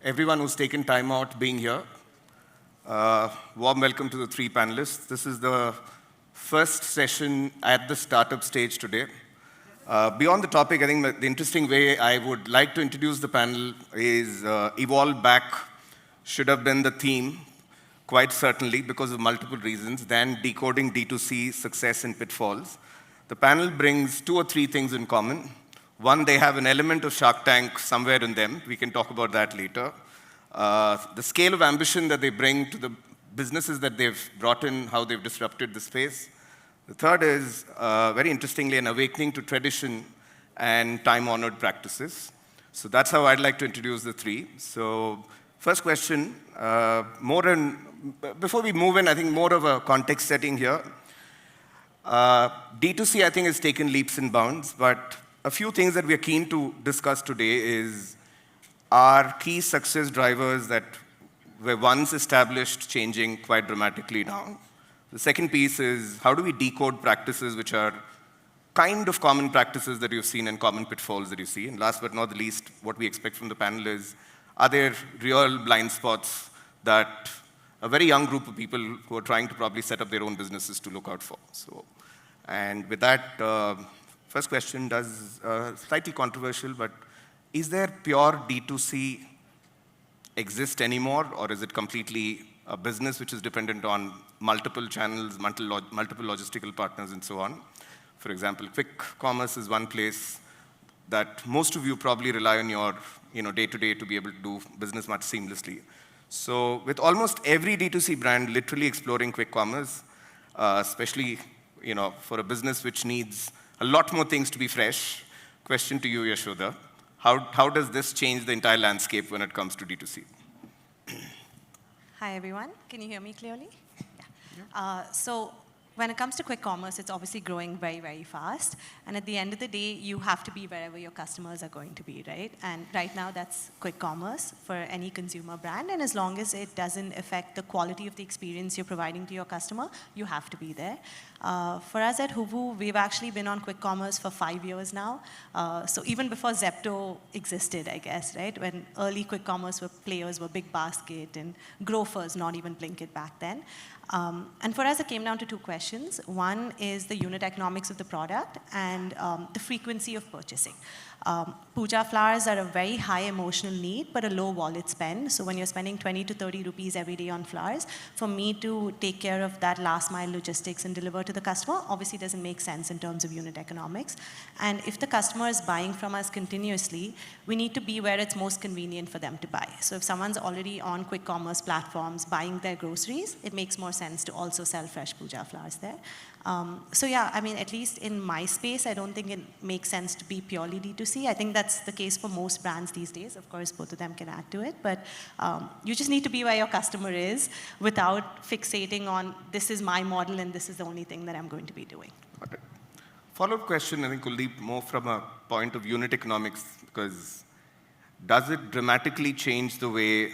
everyone who's taken time out being here. Warm welcome to the three panelists. This is the first session at the startup stage today. Beyond the topic, I think the interesting way I would like to introduce the panel is evolve back should have been the theme, quite certainly, because of multiple reasons, than decoding D2C success and pitfalls. The panel brings two or three things in common. One, they have an element of Shark Tank somewhere in them. We can talk about that later. The scale of ambition that they bring to the businesses that they've brought in, how they've disrupted the space. The third is, very interestingly, an awakening to tradition and time-honored practices. So that's how I'd like to introduce the three. So first question, before we move in, I think more of a context setting here. D2C, I think, has taken leaps and bounds, but a few things that we are keen to discuss today is our key success drivers that were once established changing quite dramatically now. The second piece is how do we decode practices which are kind of common practices that you've seen and common pitfalls that you see. And last but not the least, what we expect from the panel is, are there real blind spots that a very young group of people who are trying to probably set up their own businesses to look out for? So, and with that, first question, slightly controversial, but is there pure D2C exist anymore, or is it completely a business which is dependent on multiple channels, multiple logistical partners, and so on? For example, quick commerce is one place that most of you probably rely on your day-to-day to be able to do business much seamlessly. So with almost every D2C brand literally exploring quick commerce, especially for a business which needs a lot more things to be fresh, question to you, Yeshoda. How does this change the entire landscape when it comes to D2C? Hi, everyone. Can you hear me clearly? Yeah. So when it comes to quick commerce, it's obviously growing very, very fast. And at the end of the day, you have to be wherever your customers are going to be, right? And right now, that's quick commerce for any consumer brand. And as long as it doesn't affect the quality of the experience you're providing to your customer, you have to be there. For us at Hoovu, we've actually been on quick commerce for 5 years now. So even before Zepto existed, I guess, right? When early quick commerce players were Big Basket and Grofers, not even Blinkit back then. And for us, it came down to two questions. One is the unit economics of the product and the frequency of purchasing. Puja flowers are a very high emotional need, but a low wallet spend. So when you're spending 20 to 30 rupees every day on flowers, for me to take care of that last mile logistics and deliver to the customer obviously doesn't make sense in terms of unit economics. And if the customer is buying from us continuously, we need to be where it's most convenient for them to buy. So if someone's already on quick commerce platforms buying their groceries, it makes more sense to also sell fresh puja flowers there. So yeah, I mean, at least in my space, I don't think it makes sense to be purely D2C. I think that's the case for most brands these days. Of course, both of them can add to it, but you just need to be where your customer is without fixating on this is my model and this is the only thing that I'm going to be doing. Got it. Follow-up question, I think, Kuldeep, more from a point of unit economics, because does it dramatically change the way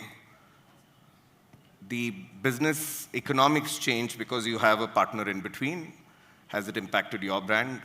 the business economics change because you have a partner in between? Has it impacted your brand?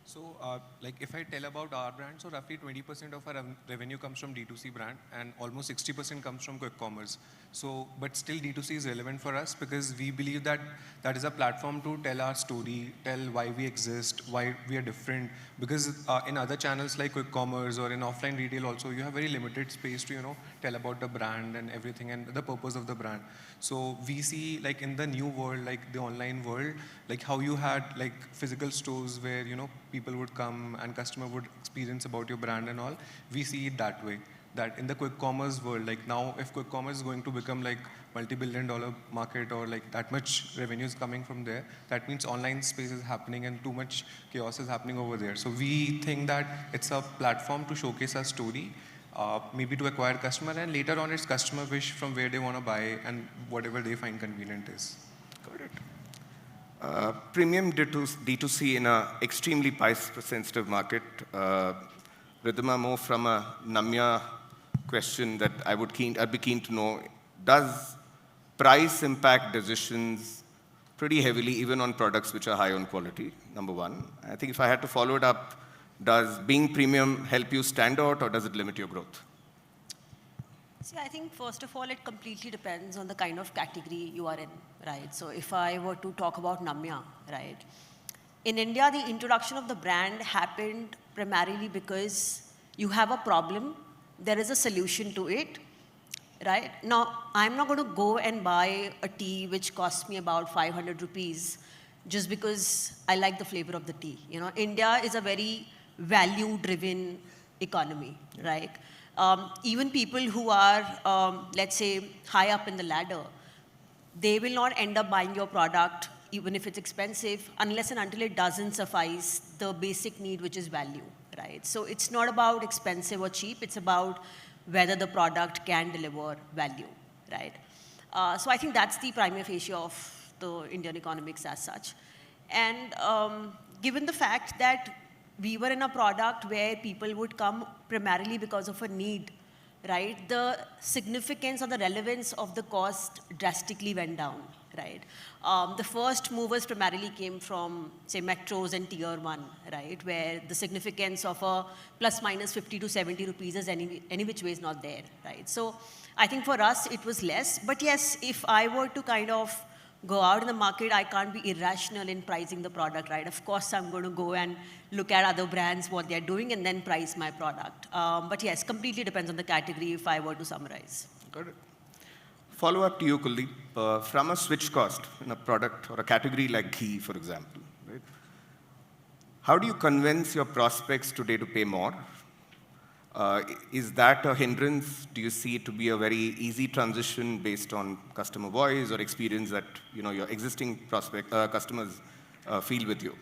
So, like if I tell about our brand, so roughly 20% of our revenue comes from D2C brand and almost 60% comes from quick commerce. So, but still D2C is relevant for us because we believe that that is a platform to tell our story, tell why we exist, why we are different. Because in other channels like quick commerce or in offline retail also, you have very limited space to, tell about the brand and everything and the purpose of the brand. So we see like in the new world, like the online world, like how you had like physical stores where, people would come and customer would experience about your brand and all. We see it that way. That in the quick commerce world, like now if quick commerce is going to become like multi-billion-dollar market or like that much revenue is coming from there, that means online space is happening and too much chaos is happening over there. So we think that it's a platform to showcase our story, maybe to acquire customer, and later on it's customer wish from where they want to buy and whatever they find convenient is. Got it. Premium D2C in an extremely price-sensitive market. Ridhima, more from a Namhya question that I'd be keen to know, does price impact decisions pretty heavily, even on products which are high on quality, number one? I think if I had to follow it up, does being premium help you stand out, or does it limit your growth? See, I think first of all, it completely depends on the kind of category you are in, right? So if I were to talk about Namhya, right? In India, the introduction of the brand happened primarily because you have a problem, there is a solution to it, right? Now, I'm not going to go and buy a tea which costs me about 500 rupees just because I like the flavor of the tea. You know, India is a very value-driven economy, right? Even people who are, let's say, high up in the ladder, they will not end up buying your product, even if it's expensive, unless and until it doesn't suffice the basic need, which is value, right? So it's not about expensive or cheap, it's about whether the product can deliver value, right? So I think that's the prima facie of the Indian economics as such. And given the fact that we were in a product where people would come primarily because of a need, right? The significance or the relevance of the cost drastically went down, right? The first movers primarily came from, say, metros and tier 1, right? Where the significance of a plus minus 50 to 70 rupees is any which way is not there, right? So I think for us, it was less. But yes, if I were to kind of go out in the market, I can't be irrational in pricing the product, right? Of course, I'm going to go and look at other brands, what they're doing, and then price my product. But yes, completely depends on the category if I were to summarize. Got it. Follow up to you, Kuldeep. From a switch cost in a product or a category like ghee, for example, right? How do you convince your prospects today to pay more? Is that a hindrance? Do you see it to be a very easy transition based on customer voice or experience that your existing customers feel with you?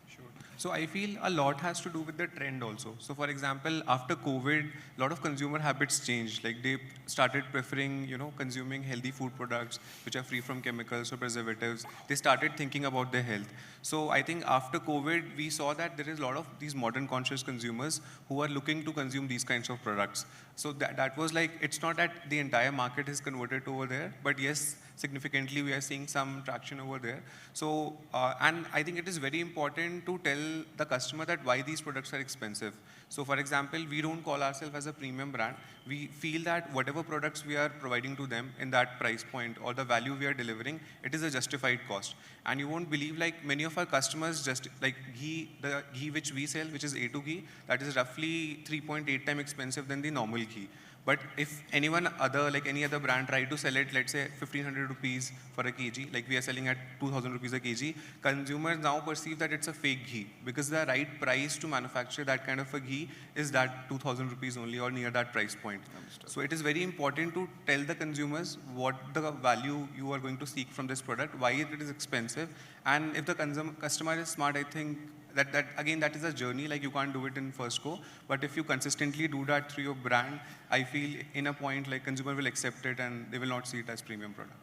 Sure. So I feel a lot has to do with the trend also. So for example, after COVID, a lot of consumer habits changed. Like they started preferring, consuming healthy food products which are free from chemicals or preservatives. They started thinking about their health. So I think after COVID, we saw that there is a lot of these modern conscious consumers who are looking to consume these kinds of products. So that was like, it's not that the entire market is converted over there, but yes, significantly we are seeing some traction over there. So, and I think it is very important to tell the customer that why these products are expensive. So for example, we don't call ourselves as a premium brand. We feel that whatever products we are providing to them in that price point or the value we are delivering, it is a justified cost. And you won't believe, like many of our customers just like ghee, the ghee which we sell, which is A2 ghee, that is roughly 3.8 times expensive than the normal ghee. But if anyone other, like any other brand try to sell it, let's say 1500 rupees for a kg, like we are selling at 2000 rupees a kg, consumers now perceive that it's a fake ghee because the right price to manufacture that kind of a ghee is that 2000 rupees only or near that price point. So it is very important to tell the consumers what the value you are going to seek from this product, why it is expensive. And if the customer is smart, I think that again, that is a journey, like you can't do it in first go. But if you consistently do that through your brand, I feel in a point like consumer will accept it and they will not see it as premium product.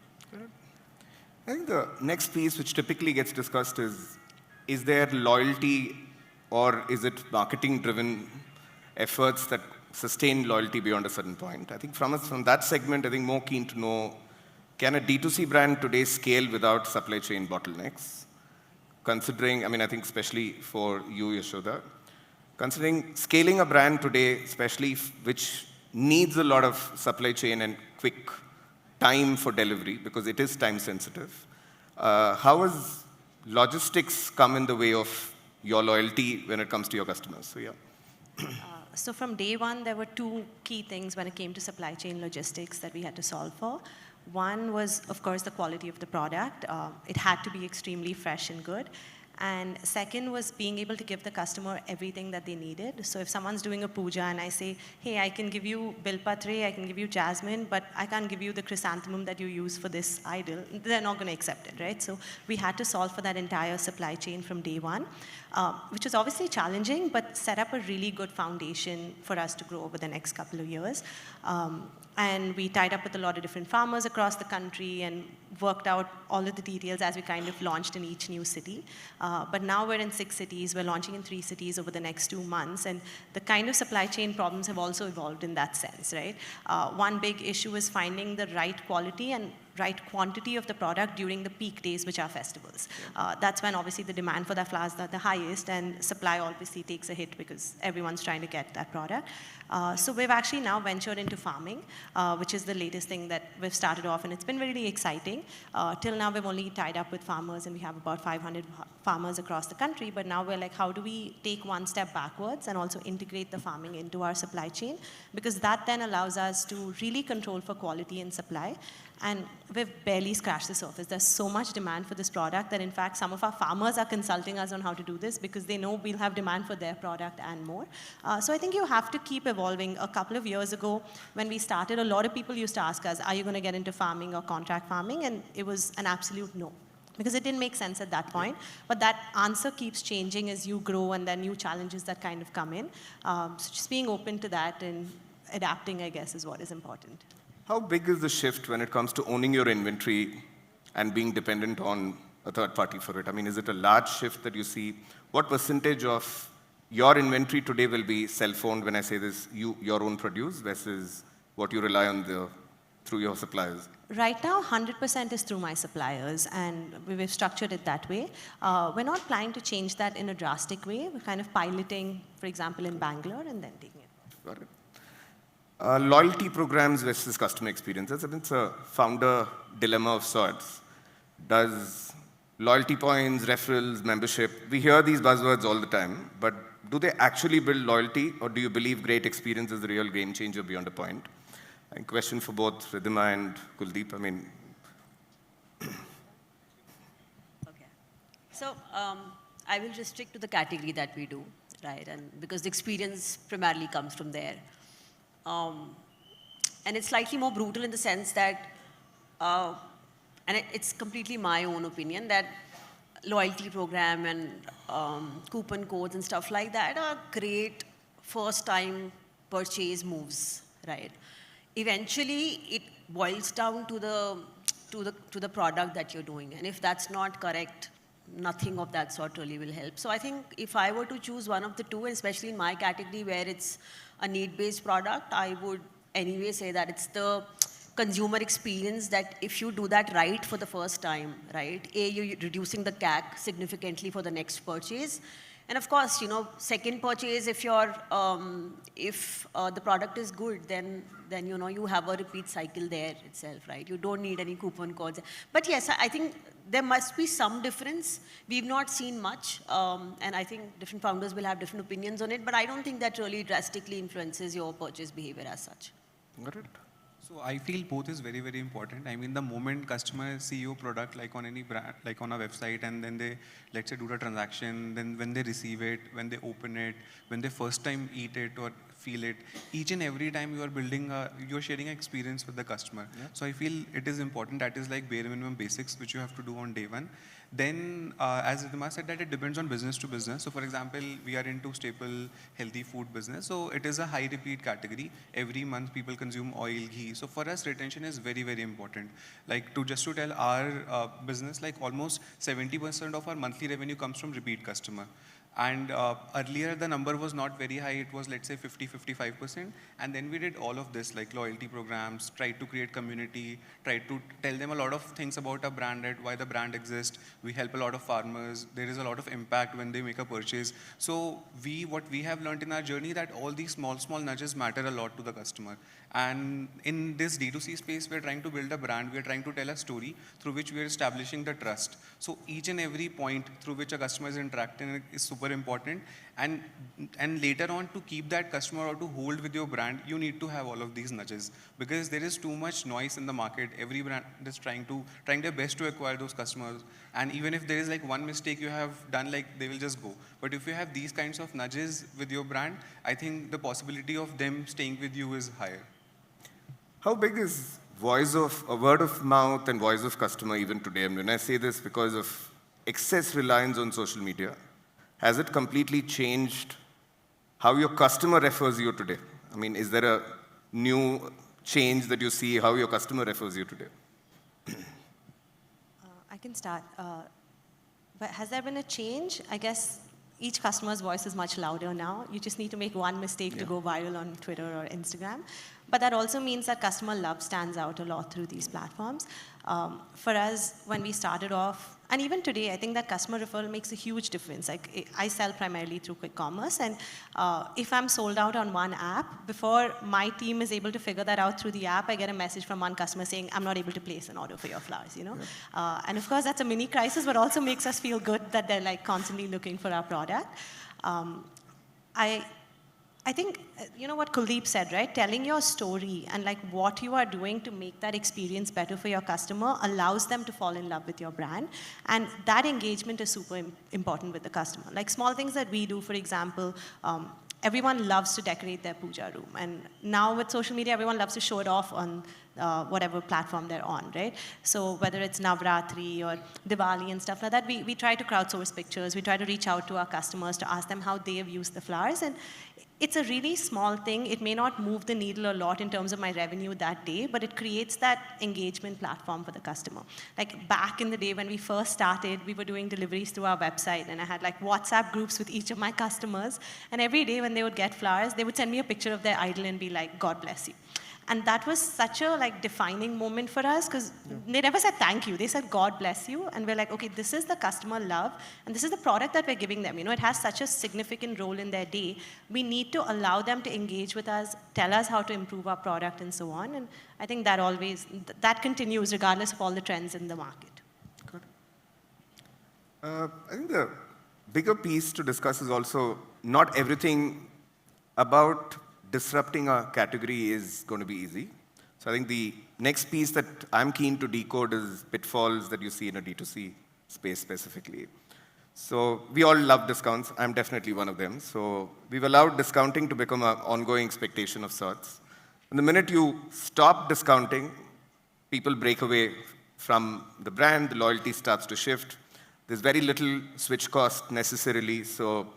I think the next piece which typically gets discussed is there loyalty or is it marketing-driven efforts that sustain loyalty beyond a certain point? I think from that segment, I think more keen to know, can a D2C brand today scale without supply chain bottlenecks? Considering, I think especially for you, Yeshoda, considering scaling a brand today, especially which needs a lot of supply chain and quick time for delivery, because it is time sensitive, how has logistics come in the way of your loyalty when it comes to your customers? So, yeah. So from day one, there were two key things when it came to supply chain logistics that we had to solve for. One was, of course, the quality of the product. It had to be extremely fresh and good. And second was being able to give the customer everything that they needed. So if someone's doing a puja and I say, hey, I can give you bilpatre, I can give you jasmine, but I can't give you the chrysanthemum that you use for this idol, they're not going to accept it, right? So we had to solve for that entire supply chain from day one, which was obviously challenging, but set up a really good foundation for us to grow over the next couple of years. And we tied up with a lot of different farmers across the country and worked out all of the details as we kind of launched in each new city. But now we're in 6 cities. We're launching in 3 cities over the next 2 months. And the kind of supply chain problems have also evolved in that sense, right? One big issue is finding the right quality and right quantity of the product during the peak days, which are festivals. That's when obviously the demand for that flour is the highest, and supply obviously takes a hit because everyone's trying to get that product. So we've actually now ventured into farming, which is the latest thing that we've started off, and it's been really exciting. Till now, we've only tied up with farmers, and we have about 500 farmers across the country, but now we're like, how do we take one step backwards and also integrate the farming into our supply chain? Because that then allows us to really control for quality and supply. And we've barely scratched the surface. There's so much demand for this product that in fact some of our farmers are consulting us on how to do this because they know we'll have demand for their product and more. So I think you have to keep evolving. A couple of years ago when we started, a lot of people used to ask us, are you going to get into farming or contract farming? And it was an absolute no, because it didn't make sense at that point. But that answer keeps changing as you grow, and then new challenges that kind of come in. So just being open to that and adapting, I guess, is what is important. How big is the shift when it comes to owning your inventory and being dependent on a third party for it? I mean, is it a large shift that you see? What percentage of your inventory today will be self-owned, when I say this, your own produce, versus what you rely on through your suppliers? Right now, 100% is through my suppliers, and we've structured it that way. We're not planning to change that in a drastic way. We're kind of piloting, for example, in Bangalore, and then taking it. Got it. Loyalty programs versus customer experiences. I think it's a founder dilemma of sorts. Does loyalty points, referrals, membership, we hear these buzzwords all the time, but do they actually build loyalty, or do you believe great experience is the real game changer beyond a point? And question for both Ridhima and Kuldeep. I mean, Okay. So I will restrict to the category that we do, right? And because the experience primarily comes from there. And it's slightly more brutal in the sense that, and it's completely my own opinion, that loyalty program and coupon codes and stuff like that are great first-time purchase moves, right? Eventually, it boils down to the product that you're doing, and if that's not correct, nothing of that sort really will help. So I think if I were to choose one of the two, and especially in my category where it's a need-based product, I would anyway say that it's the consumer experience, that if you do that right for the first time, right, you're reducing the CAC significantly for the next purchase. And of course, you know, second purchase, if the product is good, then you know, you have a repeat cycle there itself, right? You don't need any coupon codes. But yes, I think there must be some difference. We've not seen much, and I think different founders will have different opinions on it, but I don't think that really drastically influences your purchase behavior as such. got it. So I feel both is very, very important. I mean, the moment customers see your product, like on any brand, like on a website, and then they, let's say, do the transaction, then when they receive it, when they open it, when they first time eat it or feel it, each and every time you are building, you're sharing an experience with the customer. Yeah. So I feel it is important. That is like bare minimum basics, which you have to do on day one. Then, as Ridhima said, that it depends on business to business. So for example, we are into staple healthy food business. So it is a high repeat category. Every month people consume oil, ghee. So for us, retention is very, very important. Like just to tell our business, like almost 70% of our monthly revenue comes from repeat customer. And earlier the number was not very high, it was let's say 50-55%, and then we did all of this like loyalty programs, tried to create community, tried to tell them a lot of things about our brand, why the brand exists. We help a lot of farmers, there is a lot of impact when they make a purchase. So what we have learned in our journey, that all these small nudges matter a lot to the customer. And in this D2C space, we're trying to build a brand, we're trying to tell a story through which we're establishing the trust. So each and every point through which a customer is interacting is super important. And later on, to keep that customer or to hold with your brand, you need to have all of these nudges, because there is too much noise in the market. Every brand is trying their best to acquire those customers. And even if there is like one mistake you have done, like they will just go. But if you have these kinds of nudges with your brand, I think the possibility of them staying with you is higher. How big is word of mouth and voice of customer even today? And when I say this, because of excess reliance on social media, has it completely changed how your customer refers you today? I mean, is there a new change that you see how your customer refers you today? I can start. But has there been a change? I guess each customer's voice is much louder now. You just need to make one mistake to go viral on Twitter or Instagram. But that also means that customer love stands out a lot through these platforms. For us, when we started off, and even today, I think that customer referral makes a huge difference. Like, I sell primarily through quick commerce, and if I'm sold out on one app, before my team is able to figure that out through the app, I get a message from one customer saying, I'm not able to place an order for your flowers, you know? And of course, that's a mini crisis, but also makes us feel good that they're like constantly looking for our product. I think, you know what Kuldeep said, right? Telling your story and like what you are doing to make that experience better for your customer allows them to fall in love with your brand. And that engagement is super important with the customer. Like small things that we do, for example, everyone loves to decorate their puja room. And now with social media, everyone loves to show it off on whatever platform they're on, right? So whether it's Navratri or Diwali and stuff like that, we try to crowdsource pictures. We try to reach out to our customers to ask them how they have used the flowers. And it's a really small thing. It may not move the needle a lot in terms of my revenue that day, but it creates that engagement platform for the customer. Like back in the day when we first started, we were doing deliveries through our website, and I had like WhatsApp groups with each of my customers. And every day when they would get flowers, they would send me a picture of their idol and be like, God bless you. And that was such a like defining moment for us, because they never said thank you. They said, God bless you. And we're like, okay, this is the customer love, and this is the product that we're giving them. You know, it has such a significant role in their day. We need to allow them to engage with us, tell us how to improve our product and so on. And I think that always, that continues regardless of all the trends in the market. Good. I think the bigger piece to discuss is also not everything about disrupting a category is going to be easy. So I think the next piece that I'm keen to decode is pitfalls that you see in a D2C space specifically. So we all love discounts. I'm definitely one of them. So we've allowed discounting to become an ongoing expectation of sorts. And the minute you stop discounting, people break away from the brand, the loyalty starts to shift. There's very little switch cost necessarily. So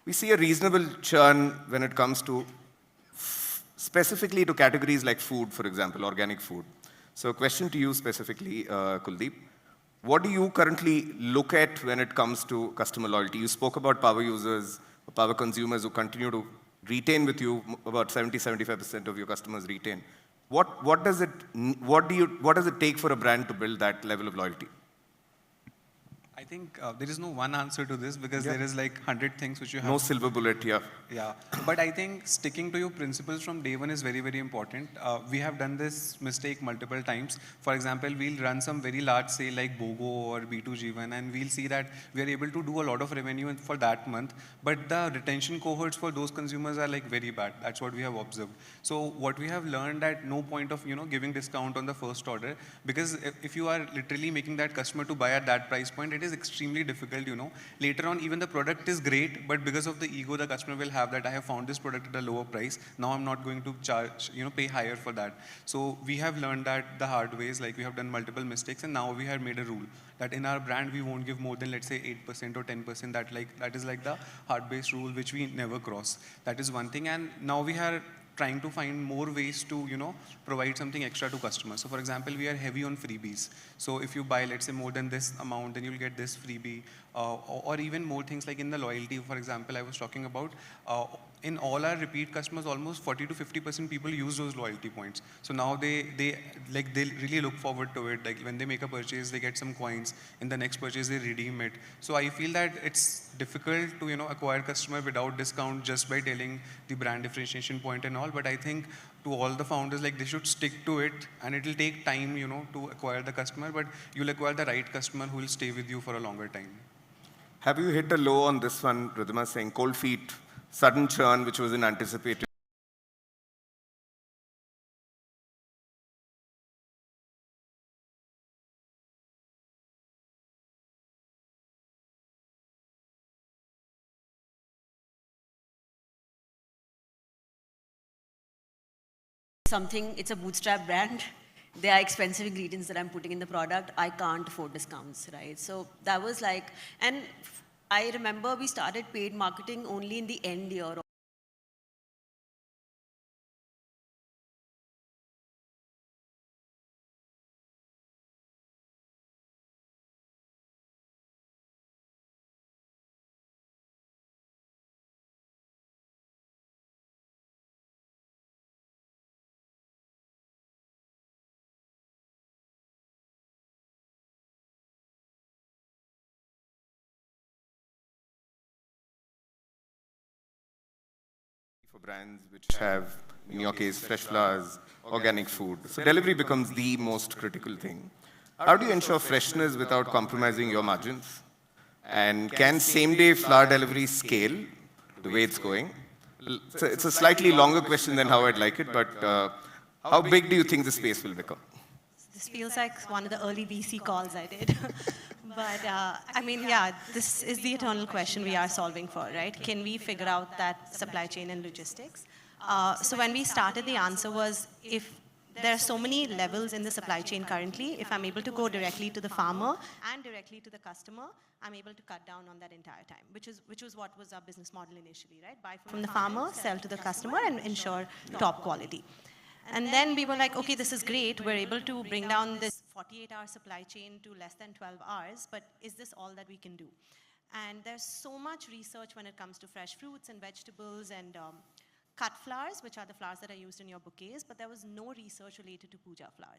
we see a reasonable churn when it comes to specifically to categories like food, for example, organic food. So a question to you specifically, Kuldeep. What do you currently look at when it comes to customer loyalty? You spoke about power users, power consumers who continue to retain with you. About 70–75% of your customers retain. What does it take for a brand to build that level of loyalty? I think there is no one answer to this, because there is like 100 things which you have. No silver bullet here. Yeah, but I think sticking to your principles from day one is very, very important. We have done this mistake multiple times. For example, we'll run some very large sale like BOGO or B2G1, and we'll see that we are able to do a lot of revenue for that month, but the retention cohorts for those consumers are like very bad. That's what we have observed. So what we have learned, at no point of giving discount on the first order, because if you are literally making that customer to buy at that price point, it is extremely difficult. Later on, even the product is great, but because of the ego the customer will have, that I have found this product at a lower price, now I'm not going to charge, pay higher for that. So we have learned that the hard ways. Like, we have done multiple mistakes, and now we have made a rule that in our brand we won't give more than, let's say, 8% or 10%. That is like the hard-based rule which we never cross. That is one thing. And now we are trying to find more ways to, provide something extra to customers. So for example, we are heavy on freebies. So if you buy, let's say, more than this amount, then you'll get this freebie, or even more things like in the loyalty, for example, I was talking about, in all our repeat customers, almost 40–50% people use those loyalty points. So now they really look forward to it. Like, when they make a purchase, they get some coins. In the next purchase, they redeem it. So I feel that it's difficult to, acquire customer without discount just by telling the brand differentiation point and all. But I think to all the founders, like, they should stick to it, and it will take time, to acquire the customer, but you'll acquire the right customer who will stay with you for a longer time. Have you hit a low on this one, Ridhima, saying cold feet, sudden churn, which wasn't anticipated? It's a bootstrap brand. There are expensive ingredients that I'm putting in the product. I can't afford discounts, right? So that was like, and I remember we started paid marketing only in the end year for brands which have, in your case, fresh flowers, organic food. So delivery becomes the most critical thing. How do you ensure freshness without compromising your margins? And can same-day flower delivery scale the way it's going? It's a slightly longer question than how I'd like it, but how big do you think the space will become? This feels like one of the early VC calls I did. But I mean, yeah, this is the eternal question we are solving for, right? Can we figure out that supply chain and logistics? So when we started, the answer was, if there are so many levels in the supply chain currently, if I'm able to go directly to the farmer and directly to the customer, I'm able to cut down on that entire time, which was what was our business model initially, right? Buy from the farmer, sell to the customer, and ensure top quality. And then we were like, okay, this is great. We're able to bring down this 48-hour supply chain to less than 12 hours, but is this all that we can do? And there's so much research when it comes to fresh fruits and vegetables and cut flowers, which are the flowers that are used in your bouquets, but there was no research related to puja flowers.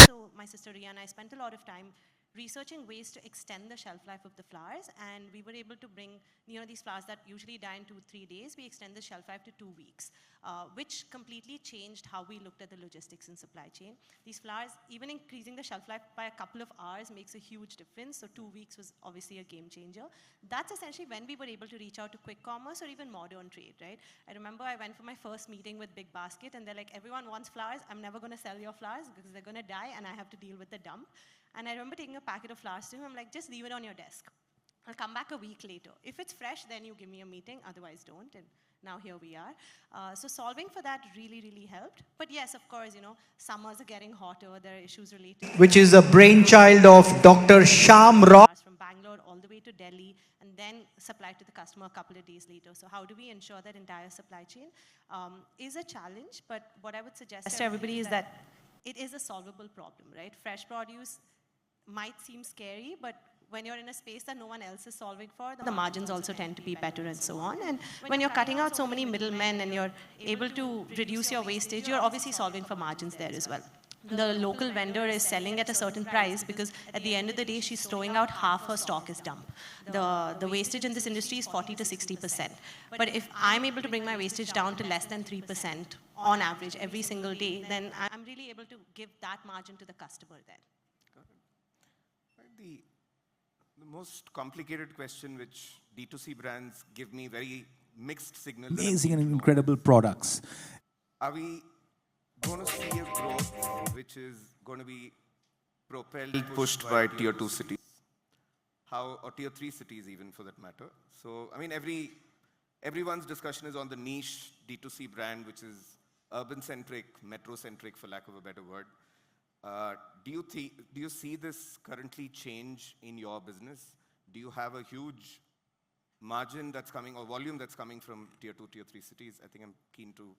So my sister Ria and I spent a lot of time researching ways to extend the shelf life of the flowers, and we were able to bring, these flowers that usually die in 2-3 days, we extend the shelf life to 2 weeks, which completely changed how we looked at the logistics and supply chain. These flowers, even increasing the shelf life by a couple of hours makes a huge difference, so 2 weeks was obviously a game changer. That's essentially when we were able to reach out to quick commerce or even modern trade, right? I remember I went for my first meeting with Big Basket, and they're like, everyone wants flowers, I'm never gonna sell your flowers because they're gonna die and I have to deal with the dump. And I remember taking a packet of flowers to him. I'm like, just leave it on your desk. I'll come back a week later. If it's fresh, then you give me a meeting. Otherwise, don't. And now here we are. So solving for that really, really helped. But yes, of course, summers are getting hotter. There are issues related to which is a brainchild of Dr. Sham Roy. From Bangalore all the way to Delhi, and then supplied to the customer a couple of days later. So how do we ensure that entire supply chain is a challenge? But what I would suggest to everybody is that it is a solvable problem, right? Fresh produce might seem scary, but when you're in a space that no one else is solving for, the margins also tend to be better and so on. And when you're cutting out so many middlemen and you're able to reduce your wastage, you're obviously solving for margins there as well. The local vendor is selling at a certain price because at the end of the day, she's throwing out half her stock as dump. The wastage in this industry is 40 to 60%. But if I'm able to bring my wastage down to less than 3% on average every single day, then I'm really able to give that margin to the customer then. The most complicated question which D2C brands give me very mixed signals. Amazing and incredible products. Are we going to see a growth which is going to be propelled, pushed by tier 2 cities? Or tier 3 cities even for that matter. So, I mean, everyone's discussion is on the niche D2C brand, which is urban-centric, metro-centric, for lack of a better word. Do you see this currently change in your business? Do you have a huge margin that's coming or volume that's coming from tier 2, tier 3 cities? I think I'm keen to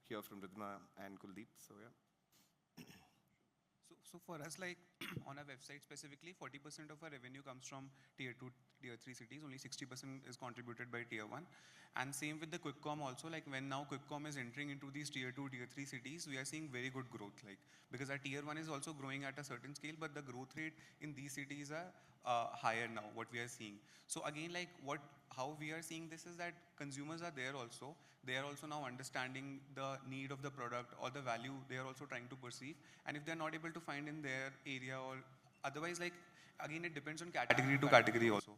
hear from Ridhima and Kuldeep, so yeah. So for us, like on our website specifically, 40% of our revenue comes from tier 2, tier 3 cities. Only 60% is contributed by tier 1. And same with the quick com also, like when now quick com is entering into these tier 2, tier 3 cities, we are seeing very good growth, like because our tier 1 is also growing at a certain scale, but the growth rate in these cities are higher now, what we are seeing. So again, like how we are seeing this is that consumers are there also. They are also now understanding the need of the product or the value they are also trying to perceive. And if they're not able to find in their area or otherwise, like again, it depends on category to category also.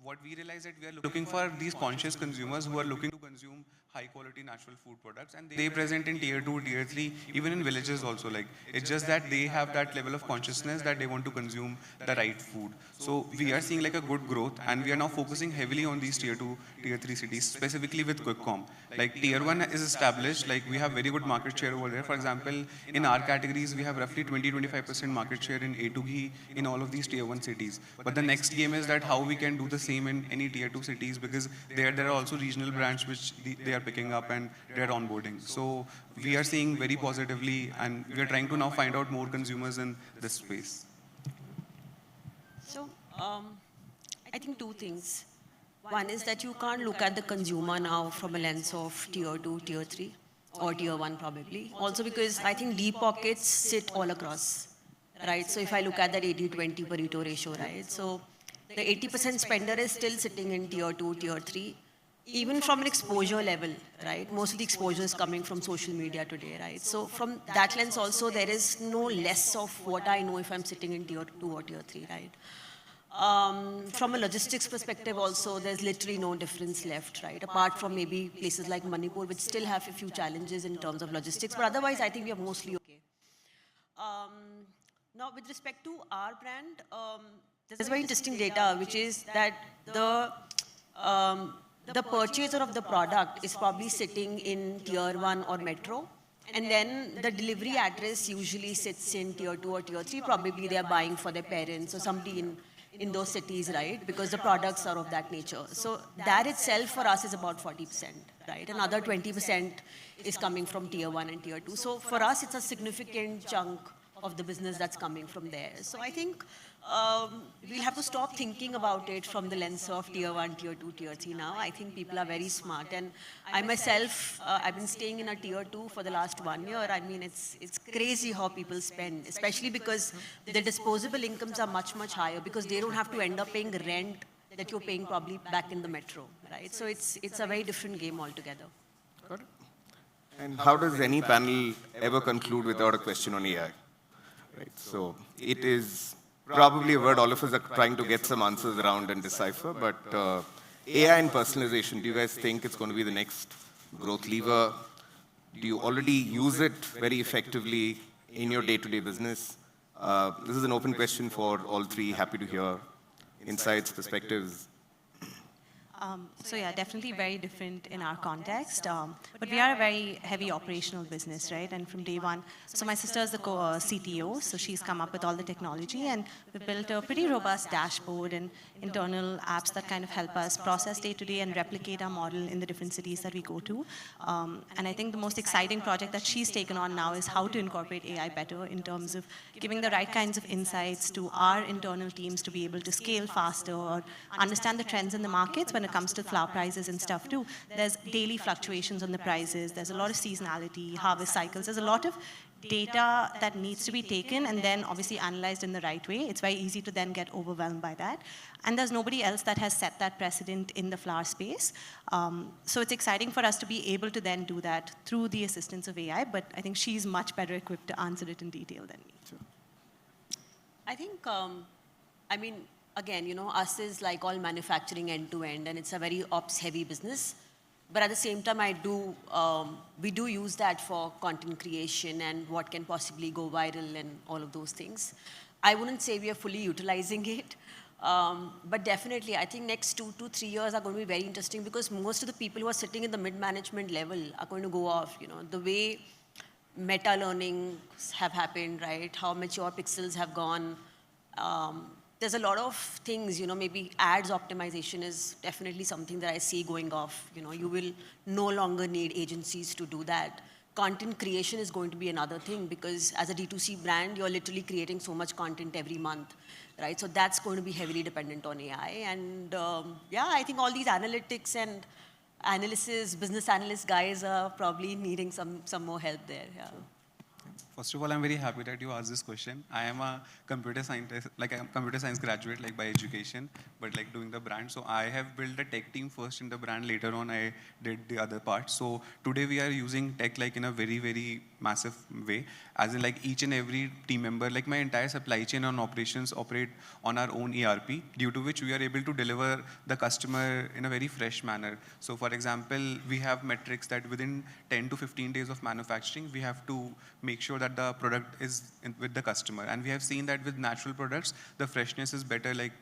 What we realize that we are looking for these conscious consumers who are looking to consume high quality natural food products, and they present in tier 2, tier 3, even in villages also. Like it's just that they have that level of consciousness that they want to consume the right food. So we are seeing like a good growth, and we are now focusing heavily on these tier 2, tier 3 cities, specifically with quick com. Like tier 1 is established, like we have very good market share over there. For example, in our categories, we have roughly 20-25% market share in A to Ghee in all of these tier 1 cities. But the next game is that how we can do the same in any tier 2 cities, because there are also regional brands which they are picking up and they are onboarding. So we are seeing very positively, and we are trying to now find out more consumers in this space. So I think two things. One is that you can't look at the consumer now from a lens of tier 2, tier 3 or tier 1 probably. Also because I think deep pockets sit all across, right? So if I look at that 80-20 Pareto ratio, right? So the 80% spender is still sitting in tier 2, tier 3. even from an exposure level, right? Most of the exposure is coming from social media today, right? So from that lens also, there is no less of what I know if I'm sitting in tier 2 or tier 3, right? From a logistics perspective also, there's literally no difference left, right? Apart from maybe places like Manipur, which still have a few challenges in terms of logistics, but otherwise I think we are mostly okay. Now, with respect to our brand, there's very interesting data, which is that the purchaser of the product is probably sitting in tier 1 or metro. And then the delivery address usually sits in tier 2 or tier 3. Probably they are buying for their parents or somebody in those cities, right? Because the products are of that nature. So that itself for us is about 40%, right? Another 20% is coming from tier 1 and tier 2. So for us, it's a significant chunk of the business that's coming from there. So I think we'll have to stop thinking about it from the lens of tier 1, tier 2, tier 3 now. I think people are very smart. And I myself, I've been staying in a tier 2 for the last 1 year. I mean, it's crazy how people spend, especially because the disposable incomes are much, much higher because they don't have to end up paying rent that you're paying probably back in the metro, right? So it's a very different game altogether. Got it. And how does any panel ever conclude without a question on AI? Right. So it is probably a word all of us are trying to get some answers around and decipher, but AI and personalization, do you guys think it's going to be the next growth lever? Do you already use it very effectively in your day-to-day business? This is an open question for all three. Happy to hear insights, perspectives. So yeah, definitely very different in our context. But we are a very heavy operational business, right? And from day one, so my sister is the CTO, so she's come up with all the technology, and we built a pretty robust dashboard and internal apps that kind of help us process day-to-day and replicate our model in the different cities that we go to. And I think the most exciting project that she's taken on now is how to incorporate AI better in terms of giving the right kinds of insights to our internal teams to be able to scale faster or understand the trends in the markets when it comes to flower prices and stuff too. There's daily fluctuations on the prices. There's a lot of seasonality, harvest cycles. There's a lot of data that needs to be taken and then obviously analyzed in the right way. It's very easy to then get overwhelmed by that. And there's nobody else that has set that precedent in the flower space. So it's exciting for us to be able to then do that through the assistance of AI, but I think she's much better equipped to answer it in detail than me. Sure. I think, I mean, again, you know, us is like all manufacturing end to end, and it's a very ops heavy business. But at the same time, we do use that for content creation and what can possibly go viral and all of those things. I wouldn't say we are fully utilizing it, but definitely, I think next 2 to 3 years are going to be very interesting because most of the people who are sitting in the mid-management level are going to go off, you know, the way meta learnings have happened, right? How mature pixels have gone. There's a lot of things, you know, maybe ads optimization is definitely something that I see going off. You know, you will no longer need agencies to do that. Content creation is going to be another thing because as a D2C brand, you're literally creating so much content every month, right? So that's going to be heavily dependent on AI. And yeah, I think all these analytics and analysis, business analyst guys are probably needing some more help there. Yeah. First of all, I'm very happy that you asked this question. I am a computer scientist, like I'm a computer science graduate, like by education, but like doing the brand. So I have built the tech team first in the brand. Later on, I did the other part. So today we are using tech like in a very, very massive way. As in like each and every team member, like my entire supply chain and operations operate on our own ERP, due to which we are able to deliver the customer in a very fresh manner. So for example, we have metrics that within 10 to 15 days of manufacturing, we have to make sure that the product is with the customer. And we have seen that with natural products, the freshness is better, like,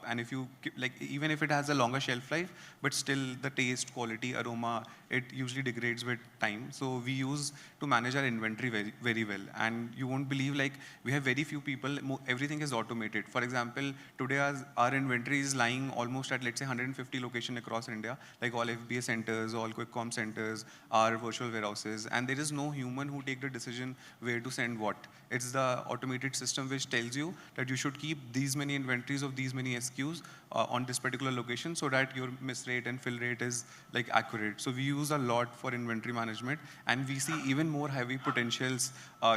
and if you, like, even if it has a longer shelf life, but still the taste, quality, aroma, it usually degrades with time. So we use to manage our inventory very, very well. And you won't believe, like, we have very few people, everything is automated. For example, today our inventory is lying almost at, let's say, 150 locations across India, like all FBA centers, all quick com centers, our virtual warehouses. And there is no human who take the decision where to send what. It's the automated system which tells you that you should keep these many inventories of these many SKUs on this particular location so that your miss rate and fill rate is like accurate. So we use a lot for inventory management, and we see even more heavy potentials,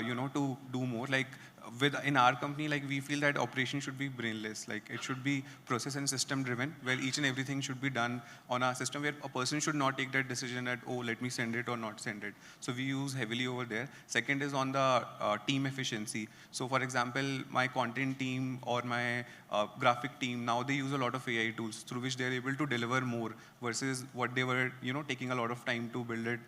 you know, to do more. Like in our company, like we feel that operation should be brainless. Like it should be process and system driven, where each and everything should be done on our system, where a person should not take that decision at, oh, let me send it or not send it. So we use heavily over there. Second is on the team efficiency. So for example, my content team or my graphic team, now they use a lot of AI tools through which they're able to deliver more versus what they were, taking a lot of time to build it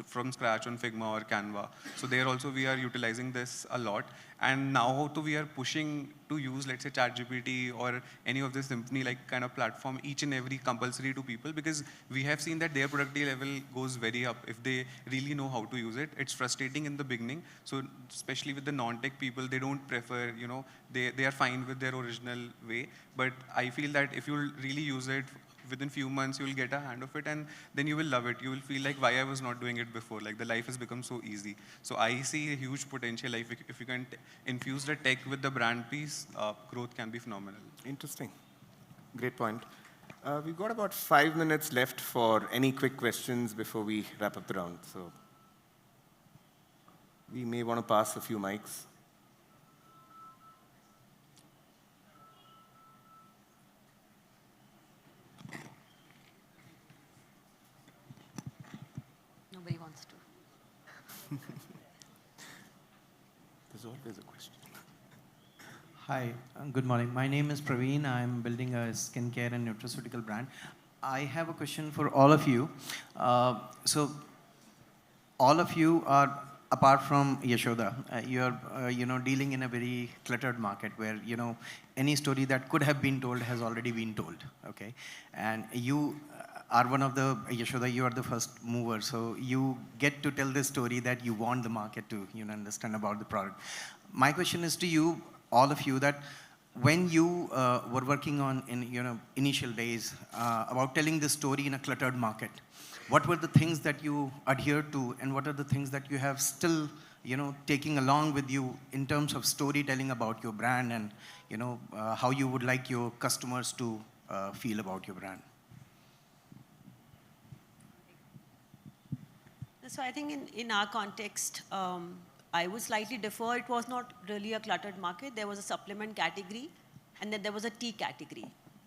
from scratch on Figma or Canva. So there also we are utilizing this a lot. And now we are pushing to use, let's say, ChatGPT or any of this Symphony like kind of platform, each and every compulsory to people, because we have seen that their productivity level goes very up if they really know how to use it. It's frustrating in the beginning. So especially with the non-tech people, they don't prefer, they are fine with their original way. But I feel that if you really use it, within few months, you will get a hand of it, and then you will love it. You will feel like, why I was not doing it before? Like the life has become so easy. So I see a huge potential. Like if you can infuse the tech with the brand piece, growth can be phenomenal. Interesting. Great point. We've got about 5 minutes left for any quick questions before we wrap up the round. So we may want to pass a few mics. Nobody wants to. There's always a question. Hi, good morning. My name is Praveen. I'm building a skincare and nutraceutical brand. I have a question for all of you. So, all of you are, apart from Yeshoda, you're dealing in a very cluttered market where any story that could have been told has already been told. Okay, and you are one of the Yeshoda. You are the first mover, so you get to tell the story that you want the market to understand about the product. My question is to you, all of you, that when you were working on in initial days about telling the story in a cluttered market, what were the things that you adhered to, and what are the things that you have still taking along with you in terms of storytelling about your brand, and how you would like your customers to feel about your brand? So I think in our context, I would slightly differ. It was not really a cluttered market. There was a supplement category, and then there was a tea category.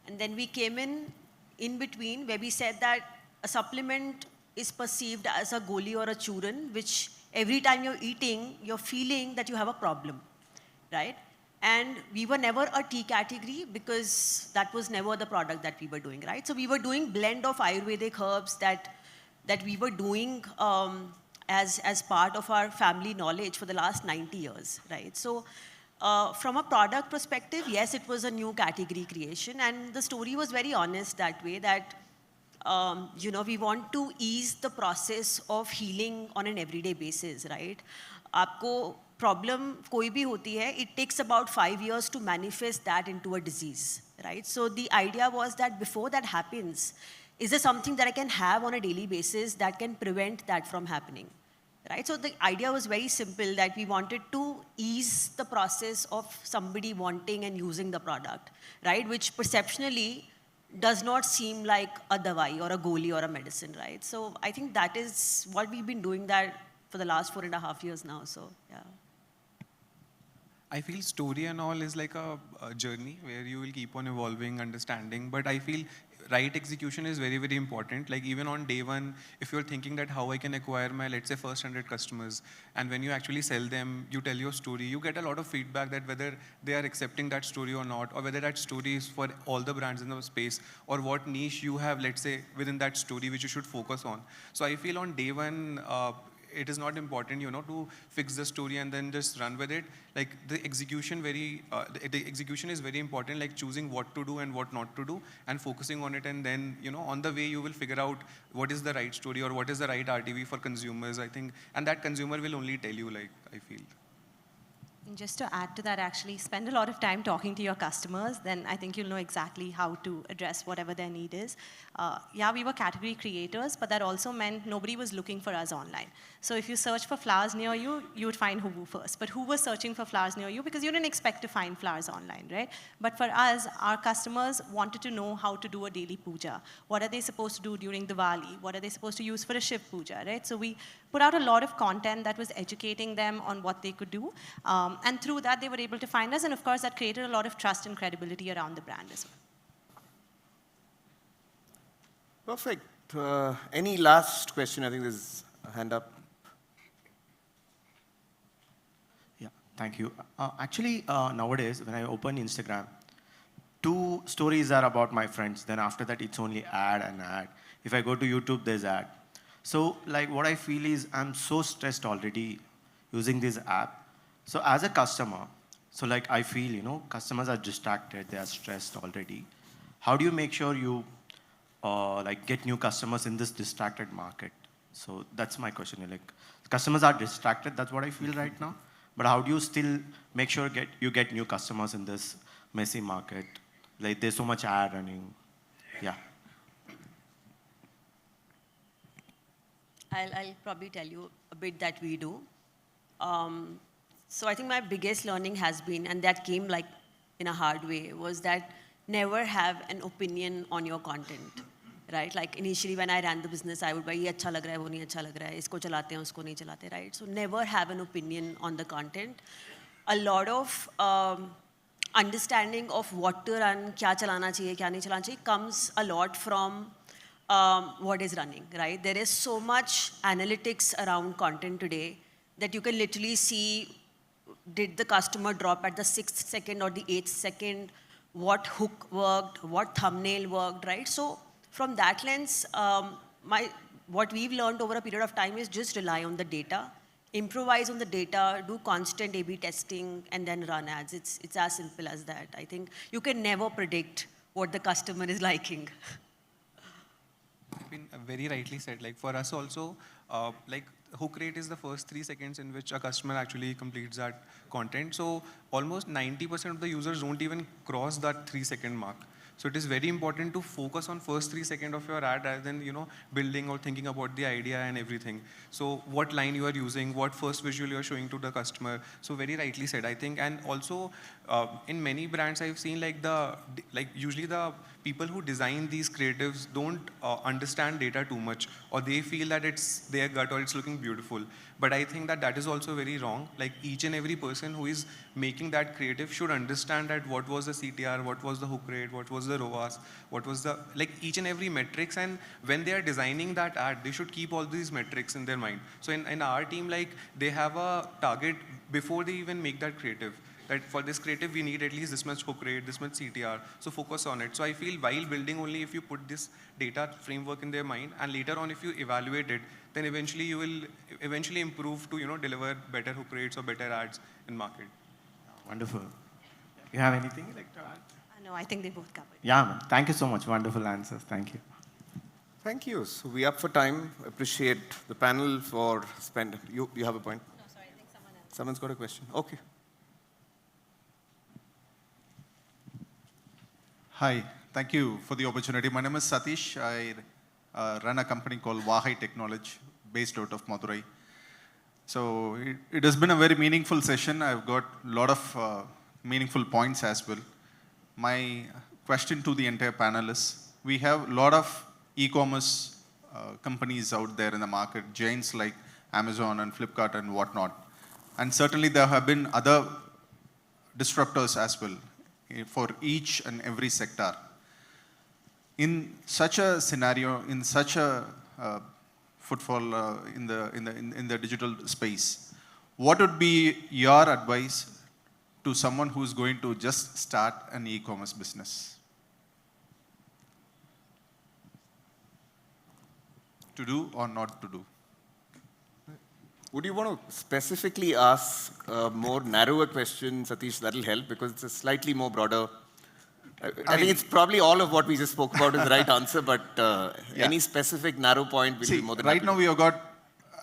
And then we came in between, where we said that a supplement is perceived as a goli or a churn, which every time you're eating, you're feeling that you have a problem, right? And we were never a tea category because that was never the product that we were doing, right? So we were doing blend of Ayurvedic herbs that we were doing as part of our family knowledge for the last 90 years, right? So from a product perspective, yes, it was a new category creation, and the story was very honest that way, that we want to ease the process of healing on an everyday basis, right? आपको problem कोई भी होती है, it takes about 5 years to manifest that into a disease, right? So the idea was that before that happens, is there something that I can have on a daily basis that can prevent that from happening, right? So the idea was very simple, that we wanted to ease the process of somebody wanting and using the product, right? Which perceptionally does not seem like a dawai or a goli or a medicine, right? So I think that is what we've been doing that for the last 4.5 years now, so yeah. I feel story and all is like a journey where you will keep on evolving, understanding, but I feel right execution is very, very important. Like even on day one, if you're thinking that how I can acquire my, let's say, first 100 customers, and when you actually sell them, you tell your story, you get a lot of feedback that whether they are accepting that story or not, or whether that story is for all the brands in the space, or what niche you have, let's say, within that story, which you should focus on. So I feel on day one, it is not important, to fix the story and then just run with it. Like the execution the execution is very important, like choosing what to do and what not to do and focusing on it. And then, on the way you will figure out what is the right story or what is the right RTV for consumers, I think. And that consumer will only tell you, like, I feel. And just to add to that, actually, spend a lot of time talking to your customers, then I think you'll know exactly how to address whatever their need is. Yeah, we were category creators, but that also meant nobody was looking for us online. So if you search for flowers near you, you would find Hoovu first. But who was searching for flowers near you? Because you didn't expect to find flowers online, right? But for us, our customers wanted to know how to do a daily puja. What are they supposed to do during Diwali? What are they supposed to use for a Shiv puja, right? So we put out a lot of content that was educating them on what they could do. And through that, they were able to find us. And of course, that created a lot of trust and credibility around the brand as well. Perfect. Any last question? I think there's a hand up. Yeah, thank you. Actually, nowadays, when I open Instagram, 2 stories are about my friends. Then after that, it's only ad and ad. If I go to YouTube, there's ad. So like what I feel is I'm so stressed already using this app. So as a customer, so like I feel, you know, customers are distracted, they are stressed already. How do you make sure you like get new customers in this distracted market? So that's my question. Like customers are distracted, that's what I feel right now. But how do you still make sure you get new customers in this messy market? Like there's so much ad running. Yeah. I'll probably tell you a bit that we do. So I think my biggest learning has been, and that came like in a hard way, was that never have an opinion on your content, right? Like initially when I ran the business, I would be, ye acha lag raha hai, wo nahi acha lag raha hai, isko chalate hain, usko nahi chalate, right? So never have an opinion on the content. A lot of understanding of what to run, kya chalana chahiye, kya nahi chalana chahiye, comes a lot from what is running, right? There is so much analytics around content today that you can literally see, did the customer drop at the 6th second or the 8th second, what hook worked, what thumbnail worked, right? So from that lens, what we've learned over a period of time is just rely on the data, improvise on the data, do constant A/B testing, and then run ads. It's as simple as that. I think you can never predict what the customer is liking. Been very rightly said. Like for us also, like hook rate is the first 3 seconds in which a customer actually completes that content. So almost 90% of the users don't even cross that 3-second mark. So it is very important to focus on first 3 seconds of your ad rather than, you know, building or thinking about the idea and everything. So what line you are using, what first visual you are showing to the customer. So very rightly said, I think. And also in many brands I've seen like usually the people who design these creatives don't understand data too much, or they feel that it's their gut or it's looking beautiful. But I think that is also very wrong. Like each and every person who is making that creative should understand that what was the CTR, what was the hook rate, what was the ROAS, what was the, like each and every metrics. And when they are designing that ad, they should keep all these metrics in their mind. So in our team, like they have a target before they even make that creative. That for this creative, we need at least this much hook rate, this much CTR. So focus on it. So I feel while building only, if you put this data framework in their mind, and later on, if you evaluate it, then eventually you will eventually improve to, you know, deliver better hook rates or better ads in market. Wonderful. You have anything you'd like to add? No, I think they both covered. Yeah, man. Thank you so much. Wonderful answers. Thank you. Thank you. So we up for time. Appreciate the panel for spending. You have a point? No, sorry, I think someone else. Someone's got a question. Okay. Hi, thank you for the opportunity. My name is Satish. I run a company called Vahai Technology based out of Madurai. So it has been a very meaningful session. I've got a lot of meaningful points as well. My question to the entire panel is, we have a lot of e-commerce companies out there in the market, giants like Amazon and Flipkart and whatnot. And certainly there have been other disruptors as well for each and every sector. In such a scenario, in such a footfall in the digital space, what would be your advice to someone who's going to just start an e-commerce business? To do or not to do? Would you want to specifically ask a more narrower question, Satish? That'll help because it's a slightly more broader. I think it's probably all of what we just spoke about is the right answer, but any specific narrow point will be more than right happy now to. we have got,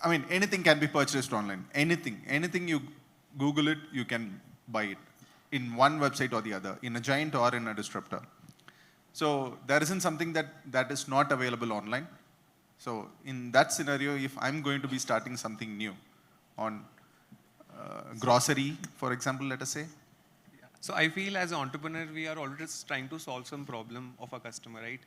I mean, anything can be purchased online. Anything you Google it, you can buy it in one website or the other, in a giant or in a disruptor. So there isn't something that is not available online. So in that scenario, if I'm going to be starting something new on grocery, for example, let us say. So I feel as an entrepreneur, we are always trying to solve some problem of a customer, right?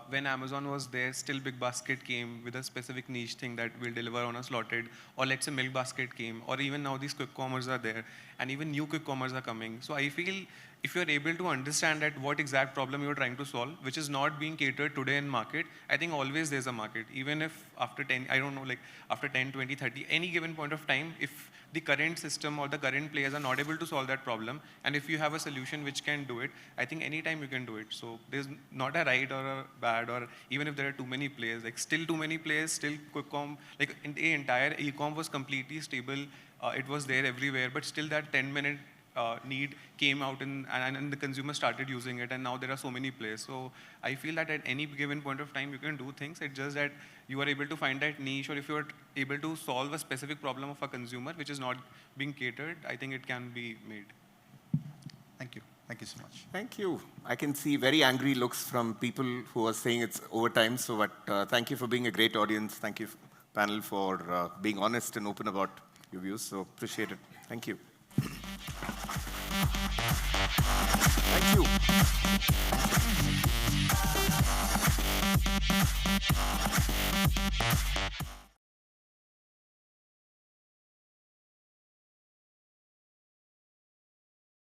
when Amazon was there, still Big Basket came with a specific niche thing that will deliver on a slotted, or let's say Milk Basket came, or even now these quick commerce are there, and even new quick commerce are coming. So I feel if you're able to understand that what exact problem you're trying to solve, which is not being catered today in market, I think always there's a market. Even if after 10, I don't know, like after 10, 20, 30, any given point of time, if the current system or the current players are not able to solve that problem, and if you have a solution which can do it, I think anytime you can do it. So there's not a right or a bad, or even if there are too many players, like still too many players, still quick com, like the entire e-com was completely stable. It was there everywhere, but still that 10-minute need came out and the consumer started using it, and now there are so many players. So I feel that at any given point of time you can do things. It's just that you are able to find that niche, or if you are able to solve a specific problem of a consumer which is not being catered, I think it can be made. Thank you. Thank you so much. Thank you. I can see very angry looks from people who are saying it's overtime. So thank you for being a great audience. Thank you, panel, for being honest and open about your views. So appreciate it. Thank you. Thank you.